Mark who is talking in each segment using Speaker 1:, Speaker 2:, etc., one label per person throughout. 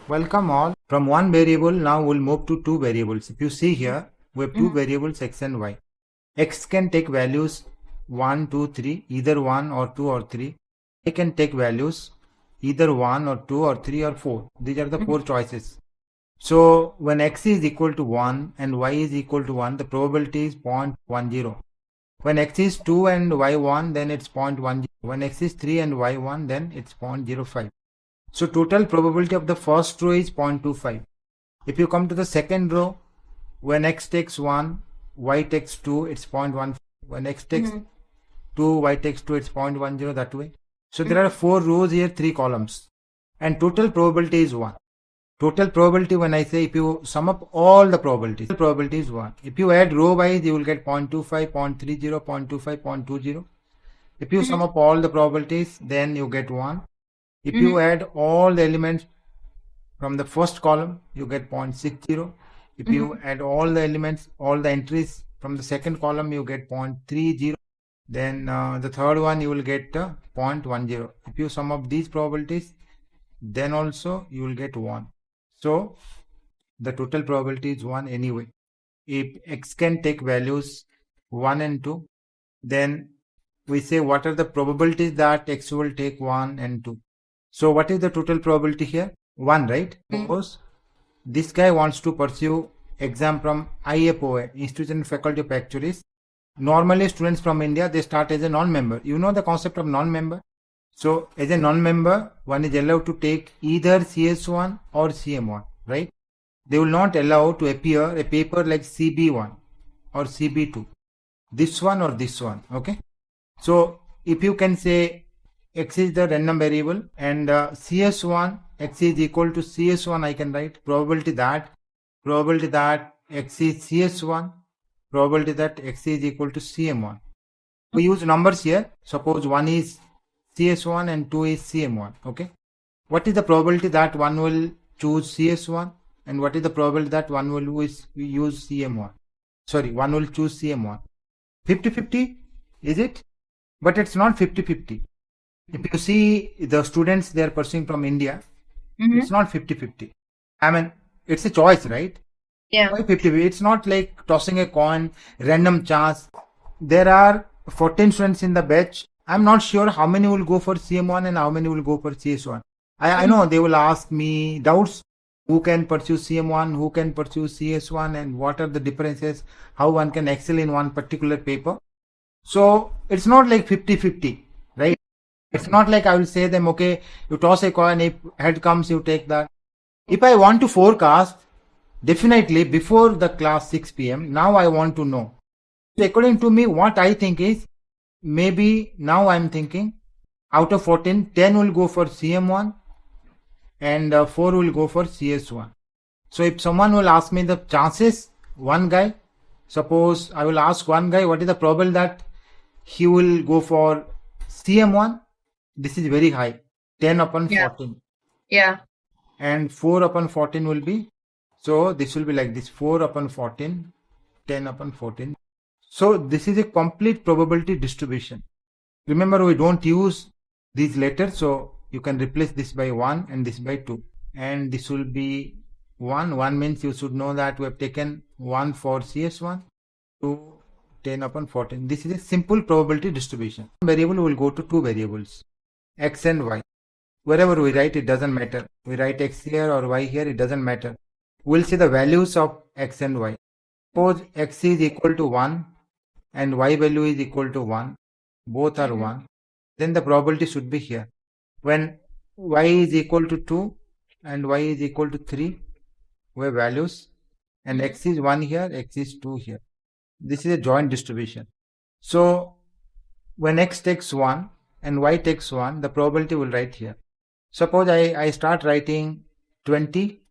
Speaker 1: Welcome all. From one variable, now we'll move to two variables. If you see here, we have two variables x and y. X can take values 1, 2, 3, either 1 or 2 or 3. Y can take values either 1 or 2 or 3 or 4. These are the four choices. So when x is equal to 1 and y is equal to 1, the probability is 0.10. When x is 2 and y 1, then it's 0.10. When x is 3 and y 1, then it's 0.05. So total probability of the first row is 0.25. If you come to the second row, when x takes 1, y takes 2, it's 0.1. When x takes 2, y takes 2, it's 0.10 that way. So there are 4 rows here, 3 columns. And total probability is 1. Total probability, when I say if you sum up all the probabilities, the probability is 1. If you add row wise, you will get 0.25, 0.30, 0.25, 0.20. If you sum up all the probabilities, then you get 1. If you add all the elements from the first column, you get 0.60. If you add all the elements, all the entries from the second column, you get 0.30. Then the third one, you will get 0.10. If you sum up these probabilities, then also you will get 1. So the total probability is 1 anyway. If x can take values 1 and 2, then we say what are the probabilities that x will take 1 and 2. So what is the total probability here? 1, right? Suppose this guy wants to pursue exam from IFOA, Institute and Faculty of Actuaries. Normally students from India, they start as a non-member. You know the concept of non-member? So as a non-member, one is allowed to take either CS1 or CM1, right? They will not allow to appear a paper like CB1 or CB2. This one or this one, okay? So if you can say x is the random variable and CS1 x is equal to CS1, I can write probability that x is CS1, probability that x is equal to CM1. We use numbers here. Suppose 1 is CS1 and 2 is CM1. Okay. What is the probability that one will choose CS1 and what is the probability that one will use CM1? Sorry, one will choose CM1. 50-50, is it? But it's not 50-50. If you see the students they are pursuing from India, it's not 50-50. I mean, it's a choice, right?
Speaker 2: Yeah.
Speaker 1: Why 50-50? It's not like tossing a coin, random chance. There are 14 students in the batch. I'm not sure how many will go for CM1 and how many will go for CS1. I know they will ask me doubts. Who can pursue CM1, who can pursue CS1 and what are the differences, how one can excel in one particular paper. So it's not like 50-50, right? It's not like I will say them, okay, you toss a coin, if head comes, you take that. If I want to forecast, definitely before the class 6 p.m., now I want to know. So according to me, what I think is, maybe now I'm thinking, out of 14, 10 will go for CM1 and 4 will go for CS1. So if someone will ask me the chances, one guy, suppose I will ask one guy, what is the probability that he will go for CM1? This is very high, 10 upon 14.
Speaker 2: Yeah.
Speaker 1: And 4 upon 14 will be, so this will be like this, 4 upon 14, 10 upon 14. So this is a complete probability distribution. Remember, we don't use these letters, so you can replace this by 1 and this by 2. And this will be 1. 1 means you should know that we have taken 1 for CS1 to 10 upon 14. This is a simple probability distribution. Variable will go to two variables, x and y. Wherever we write, it doesn't matter. We write x here or y here, it doesn't matter. We'll see the values of x and y. Suppose x is equal to 1 and y value is equal to 1. Both are 1. Then the probability should be here. When y is equal to 2 and y is equal to 3, we have values. And x is 1 here, x is 2 here. This is a joint distribution. So when x takes 1 and y takes 1, the probability will write here. Suppose I start writing 20,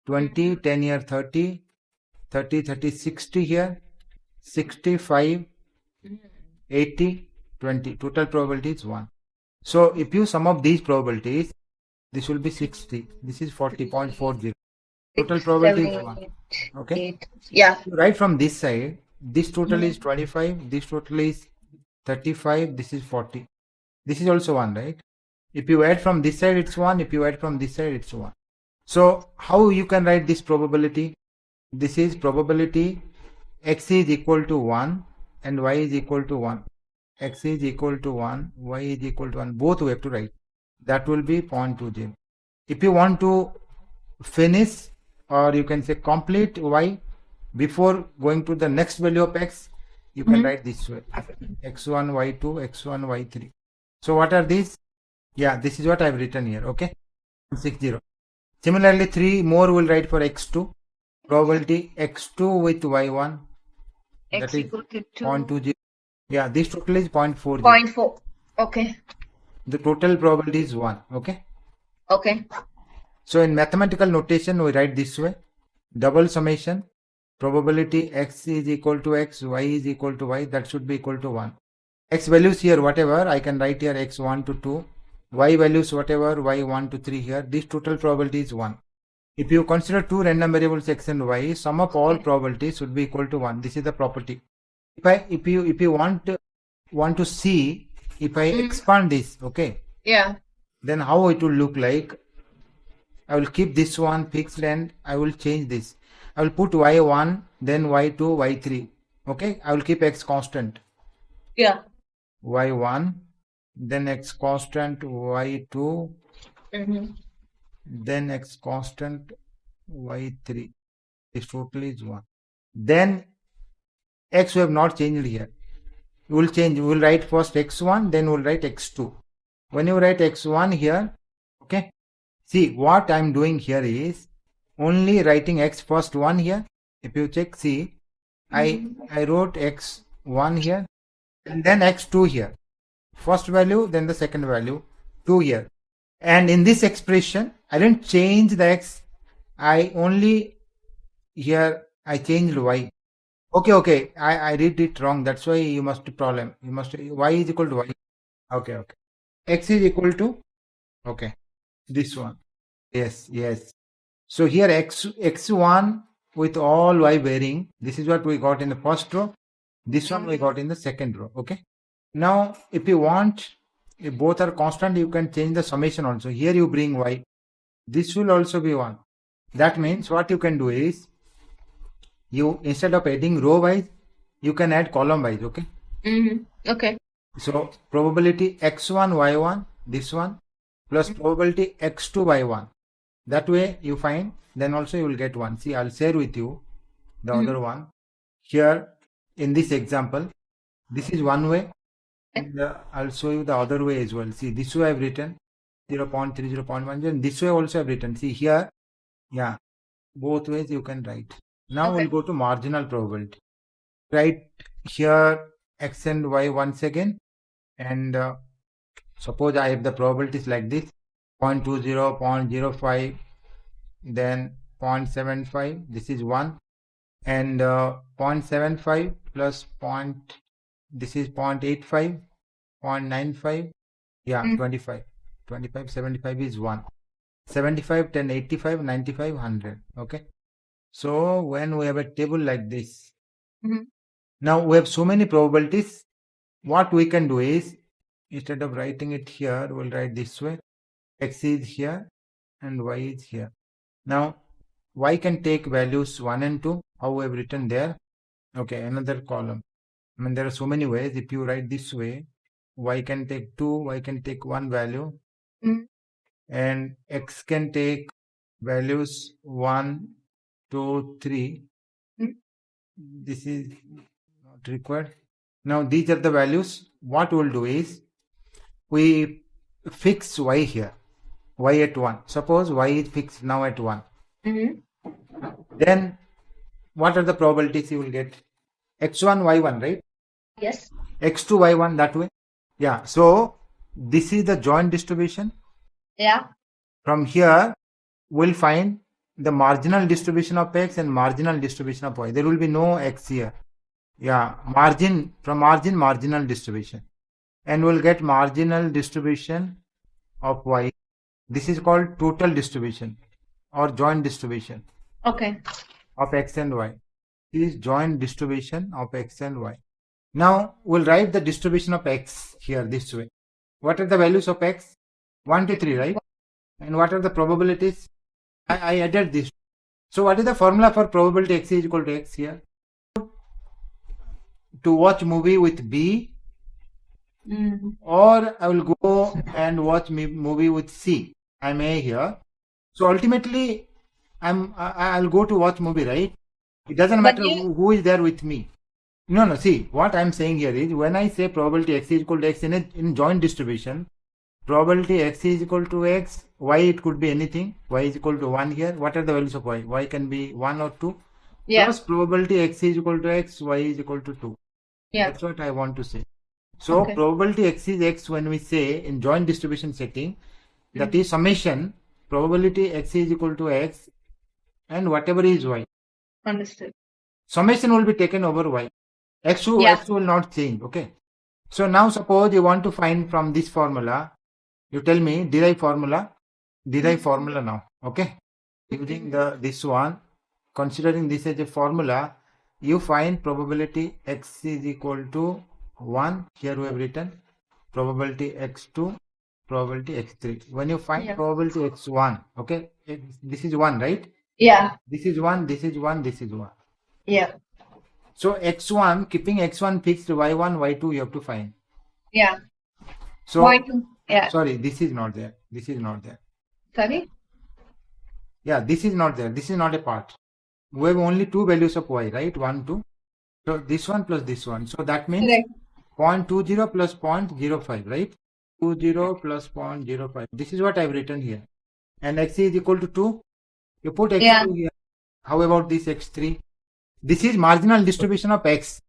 Speaker 1: 10 here 30, 30, 60 here, 65, 80, 20. Total probability is 1. So if you sum up these probabilities, this will be 60. This is 40.40. Total probability is 1. Okay.
Speaker 2: Yeah.
Speaker 1: Right from this side, this total is 25, this total is 35, this is 40. This is also 1, right? If you add from this side, it's 1. If you add from this side, it's 1. So how you can write this probability? This is probability x is equal to 1 and y is equal to 1. X is equal to 1, y is equal to 1. Both we have to write. That will be 0.20. If you want to finish, or you can say complete y before going to the next value of x, you can write this way: x1, y2, x1, y3. So what are these? Yeah, this is what I have written here. Okay, 60. Similarly, 3 more will write for x2. Probability x2 with y1.
Speaker 2: X
Speaker 1: That is
Speaker 2: equal to 2.
Speaker 1: 0.20. Yeah, this total is 0.40.
Speaker 2: 0.4. Okay.
Speaker 1: The total probability is 1. Okay.
Speaker 2: Okay.
Speaker 1: So in mathematical notation, we write this way: double summation, probability x is equal to x, y is equal to y, that should be equal to 1. X values here, whatever, I can write here x1 to 2, y values whatever, y1 to 3 here. This total probability is 1. If you consider two random variables x and y, sum of all probabilities should be equal to 1. This is the property. If you want to see, if I expand this, okay,
Speaker 2: Yeah.
Speaker 1: then how it will look like. I will keep this one fixed and I will change this. I will put y1, then y2, y3. Okay, I will keep x constant.
Speaker 2: Yeah.
Speaker 1: Y1, then x constant, y2, then x constant, y3. This total is 1. Then x we have not changed here. We will change. We will write first x1, then we will write x2. When you write x1 here, okay, see what I am doing here is only writing x first 1 here. If you check, see, I wrote x1 here and then x2 here. First value, then the second value, 2 here. And in this expression, I didn't change the x. I only here I changed y. Okay. I read it wrong. That's why you must problem. You must y is equal to y. Okay. X is equal to, okay, this one. Yes. So here x1 with all y bearing. This is what we got in the first row. This one we got in the second row. Okay. Now, if you want, if both are constant, you can change the summation also. Here you bring y. This will also be 1. That means what you can do is, you instead of adding row wise, you can add column wise. Okay.
Speaker 2: Okay.
Speaker 1: So probability x1 y1, this one, plus probability x2 y1. That way you find, then also you will get 1. See, I'll share with you the other one. Here in this example, this is one way, and I'll show you the other way as well. See, this way I've written 0.3, 0.1, and this way also I've written. See here, yeah, both ways you can write. Now we'll go to marginal probability. Write here x and y once again, and suppose I have the probabilities like this: 0.20, 0.05, then 0.75. This is 1, and 0.75 plus this is 0.85, 0.95, yeah, 25, 75 is 1, 75, 10, 85, 95, 100. Okay, so when we have a table like this, now we have so many probabilities. What we can do is, instead of writing it here, we'll write this way: x is here and y is here. Now y can take values 1 and 2, how we have written there. Okay, another column. I mean, there are so many ways. If you write this way, y can take 2, y can take 1 value, and x can take values 1, 2, 3. This is not required. Now these are the values. What we'll do is, we fix y here, y at 1. Suppose y is fixed now at 1. Then what are the probabilities you will get? x1, y1, right?
Speaker 2: Yes.
Speaker 1: x2, y1, that way. Yeah, so this is the joint distribution.
Speaker 2: Yeah.
Speaker 1: From here, we'll find the marginal distribution of x and marginal distribution of y. There will be no x here. Yeah, marginal distribution. And we'll get marginal distribution of y. This is called total distribution or joint distribution.
Speaker 2: Okay.
Speaker 1: Of x and y. This is joint distribution of x and y. Now we'll write the distribution of x here this way. What are the values of x? 1 to 3, right? And what are the probabilities? I added this. So what is the formula for probability x is equal to x here? To watch movie with B, or I will go and watch movie with C. I'm A here. So ultimately, I'll go to watch movie, right? It doesn't
Speaker 2: But
Speaker 1: matter who is there with me. No. See, what I'm saying here is when I say probability x is equal to x in joint distribution, probability x is equal to x, y it could be anything, y is equal to 1 here. What are the values of y? Y can be 1 or 2.
Speaker 2: Yeah.
Speaker 1: Plus probability x is equal to x, y is equal to 2.
Speaker 2: Yeah.
Speaker 1: That's what I want to say. So
Speaker 2: Okay.
Speaker 1: probability x is x when we say in joint distribution setting, that is summation, probability x is equal to x and whatever is y.
Speaker 2: Understood.
Speaker 1: Summation will be taken over y. X will not change. Okay. So now suppose you want to find from this formula, you tell me derive formula now. Okay. Using this one, considering this as a formula, you find probability x is equal to 1. Here we have written probability x2, probability x3. When you find probability x1, okay, this is 1, right?
Speaker 2: Yeah.
Speaker 1: This is 1, this is 1, this is 1.
Speaker 2: Yeah.
Speaker 1: So x1, keeping x1 fixed, y1, y2 you have to find.
Speaker 2: Yeah.
Speaker 1: So
Speaker 2: Y2. Yeah.
Speaker 1: sorry, this is not there. This is not there.
Speaker 2: Sorry?
Speaker 1: Yeah, this is not there. This is not a part. We have only two values of y, right? 1, 2. So this one plus this one. So that means 0.20 plus 0.05, right? 20 plus 0.05. This is what I've written here. And x is equal to 2. You put x2 here. How about this x3? This is marginal distribution of x.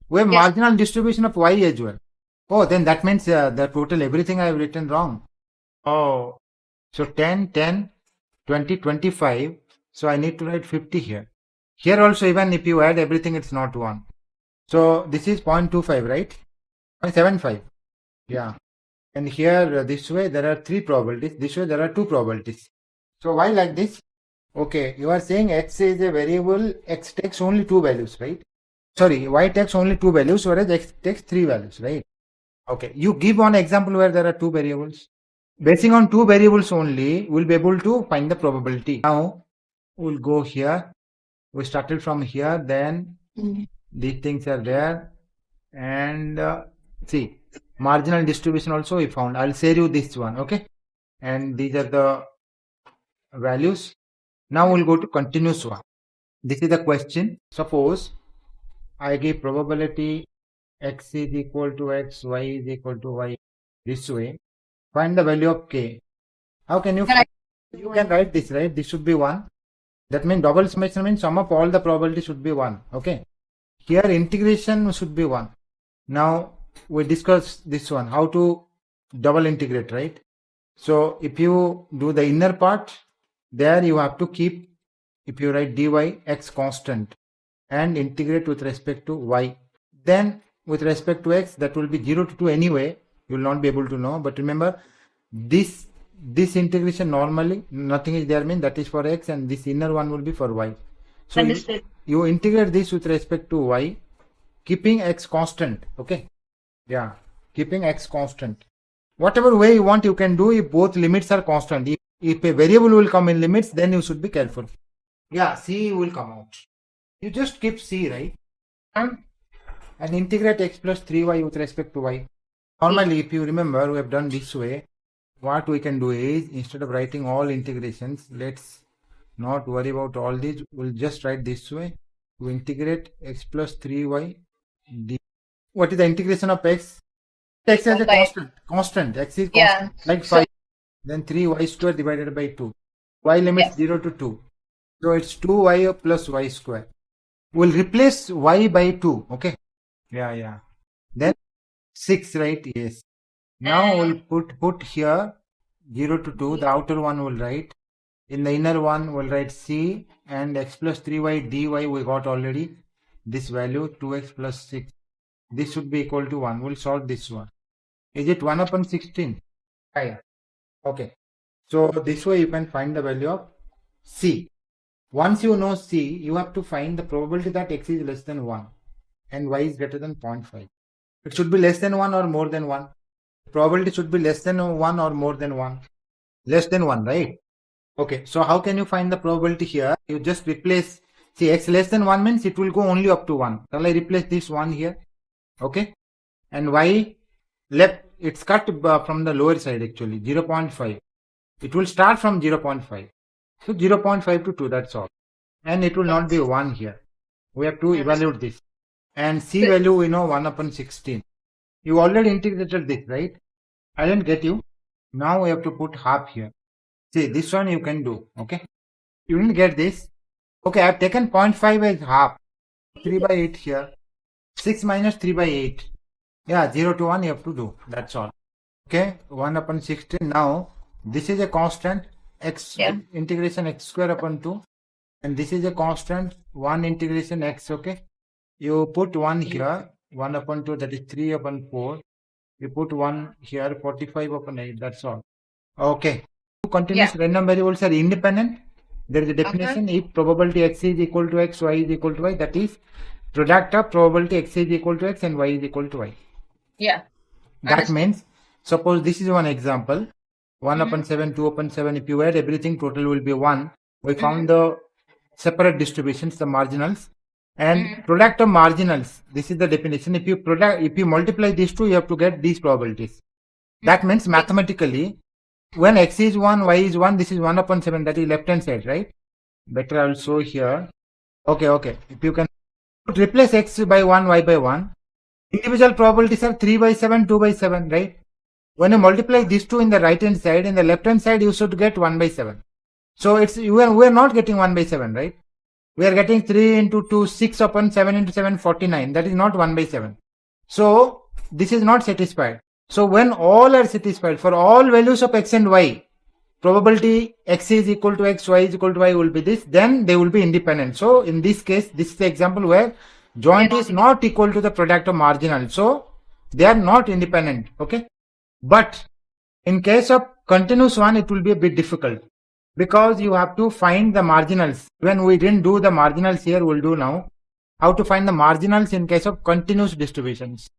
Speaker 1: We have marginal distribution of y as well. Oh, then that means the total everything I have written wrong. Oh, so 10, 10, 20, 25. So I need to write 50 here. Here also, even if you add everything, it's not 1. So this is 0.25, right? 0.75. Yeah. And here, this way, there are 3 probabilities. This way, there are 2 probabilities. So why like this? Okay, you are saying x is a variable, x takes only 2 values, right? Sorry, y takes only 2 values, whereas x takes 3 values, right? Okay, you give one example where there are 2 variables. Basing on 2 variables only, we'll be able to find the probability. Now, we'll go here. We started from here, then these things are there. And see, marginal distribution also we found. I'll share you this one, okay? And these are the values. Now we'll go to continuous one. This is the question. Suppose I give probability x is equal to x, y is equal to y this way. Find the value of k. How can you find? You can write this, right? This should be 1. That means double summation means sum of all the probability should be 1. Okay. Here integration should be 1. Now we discuss this one, how to double integrate, right? So if you do the inner part, there you have to keep, if you write dy x constant and integrate with respect to y, then with respect to x, that will be 0 to 2 anyway. You will not be able to know. But remember, this integration normally nothing is there, means that is for x, and this inner one will be for y. So you integrate this with respect to y, keeping x constant. Okay. Yeah. Keeping x constant. Whatever way you want, you can do if both limits are constant. If a variable will come in limits, then you should be careful. Yeah, c will come out. You just keep c, right? And integrate x plus 3y with respect to y. Normally, if you remember, we have done this way. What we can do is, instead of writing all integrations, let's not worry about all these. We'll just write this way. We integrate x plus 3y d. What is the integration of x? X as a constant. X is constant, like 5. Then 3y square divided by 2. Y limits 0 to 2. So it's 2y plus y square. We'll replace y by 2. Okay. Yeah. Then 6, right? Yes. Now we'll put here 0 to 2. The outer one will write. In the inner one, we'll write c, and x plus 3y dy we got already. This value 2x plus 6. This should be equal to 1. We'll solve this one. Is it 1 upon 16? Yeah. Okay. So this way you can find the value of c. Once you know c, you have to find the probability that x is less than 1 and y is greater than 0.5. It should be less than 1 or more than 1. Probability should be less than 1 or more than 1. Less than 1, right? Okay, so how can you find the probability here? You just replace, see, x less than 1 means it will go only up to 1. Shall I replace this 1 here? Okay, and y left, it's cut from the lower side actually, 0.5. It will start from 0.5. So 0.5 to 2, that's all. And it will not be 1 here. We have to evaluate this. And C value we know 1 upon 16. You already integrated this, right? I didn't get you. Now we have to put half here. See, this one you can do, okay? You didn't get this. Okay, I have taken 0.5 as half. 3 by 8 here. 6 minus 3 by 8. Yeah, 0 to 1 you have to do. That's all. Okay, 1 upon 16. Now, this is a constant. X integration x square upon 2. And this is a constant. 1 integration x, okay? You put 1 here. 1 upon 2, that is 3 upon 4. You put 1 here, 45 upon 8. That's all. Okay. Continuous random variables are independent. There is a definition. If probability x is equal to x, y is equal to y, that is product of probability x is equal to x and y is equal to y.
Speaker 2: Yeah.
Speaker 1: That means, suppose this is one example. 1 upon 7, 2 upon 7. If you add everything, total will be 1. We found the separate distributions, the marginals. And product of marginals, this is the definition. If you multiply these two, you have to get these probabilities. That means mathematically, when x is 1, y is 1, this is 1 upon 7, that is left hand side, right? Better I will show here. Okay. If you can replace x by 1, y by 1, individual probabilities are 3 by 7, 2 by 7, right? When you multiply these two in the right hand side, in the left hand side, you should get 1 by 7. So we are not getting 1 by 7, right? We are getting 3 into 2, 6 upon 7 into 7, 49. That is not 1 by 7. So this is not satisfied. So when all are satisfied, for all values of x and y, probability x is equal to x, y is equal to y will be this, then they will be independent. So in this case, this is the example where joint is not equal to the product of marginal. So they are not independent, okay? But in case of continuous one, it will be a bit difficult because you have to find the marginals. When we didn't do the marginals here, we'll do now. How to find the marginals in case of continuous distributions.